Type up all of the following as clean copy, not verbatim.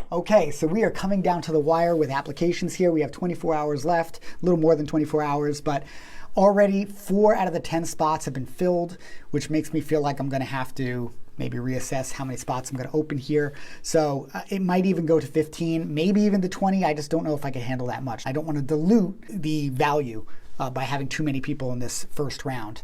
Okay, so we are coming down to the wire with applications here. We have 24 hours left, a little more than 24 hours, but already 4 out of the 10 spots have been filled, which makes me feel like I'm going to have to maybe reassess how many spots I'm going to open here. So it might even go to 15, maybe even to 20. I just don't know if I can handle that much. I don't want to dilute the value by having too many people in this first round.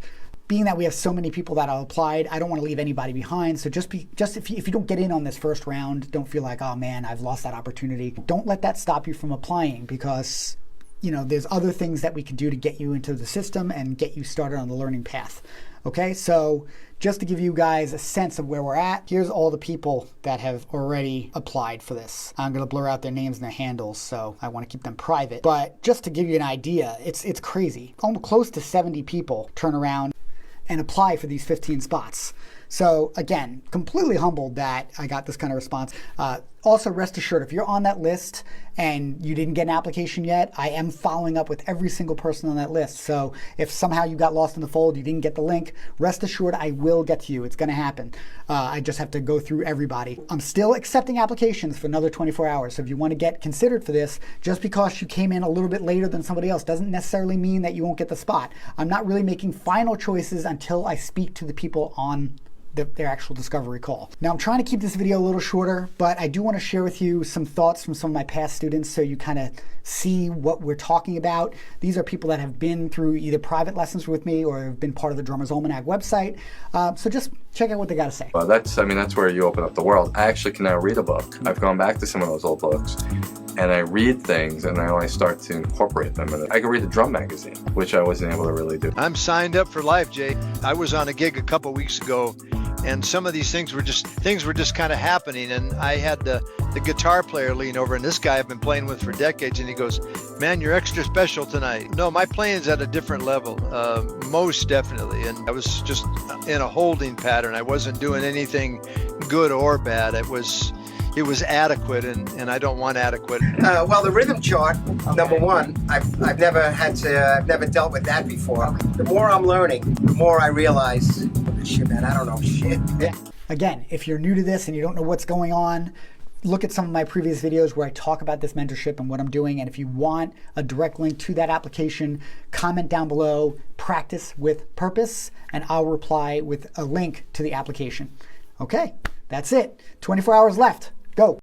Being that we have so many people that have applied, I don't want to leave anybody behind. So just if you don't get in on this first round, don't feel like, oh man, I've lost that opportunity. Don't let that stop you from applying, because there's other things that we can do to get you into the system and get you started on the learning path. Okay, so just to give you guys a sense of where we're at, here's all the people that have already applied for this. I'm going to blur out their names and their handles, so I want to keep them private. But just to give you an idea, it's crazy. Almost close to 70 people turn around and apply for these 15 spots. So again, completely humbled that I got this kind of response. Also, rest assured, if you're on that list and you didn't get an application yet, I am following up with every single person on that list. So if somehow you got lost in the fold, you didn't get the link, rest assured I will get to you. It's going to happen. I just have to go through everybody. I'm still accepting applications for another 24 hours. So if you want to get considered for this, just because you came in a little bit later than somebody else doesn't necessarily mean that you won't get the spot. I'm not really making final choices until I speak to the people on their actual discovery call. Now I'm trying to keep this video a little shorter, but I do want to share with you some thoughts from some of my past students so you kind of see what we're talking about. These are people that have been through either private lessons with me or have been part of the Drummer's Almanac website. So just check out what they got to say. Well, that's where you open up the world. I actually can now read a book. I've gone back to some of those old books and I read things and I start to incorporate them. And I can read the drum magazine, which I wasn't able to really do. I'm signed up for life, Jay. I was on a gig a couple weeks ago, and some of these things were just kind of happening, and I had the guitar player lean over, and this guy I've been playing with for decades, and he goes, "Man, you're extra special tonight." No, my playing's at a different level, most definitely, and I was just in a holding pattern. I wasn't doing anything good or bad. It was adequate, and I don't want adequate. Well, the rhythm chart, number one, I've never dealt with that before. The more I'm learning, the more I realize, shit, man, I don't know shit. Yeah. Again, if you're new to this and you don't know what's going on, look at some of my previous videos where I talk about this mentorship and what I'm doing. And if you want a direct link to that application, comment down below, practice with purpose, and I'll reply with a link to the application. Okay, that's it. 24 hours left. Go.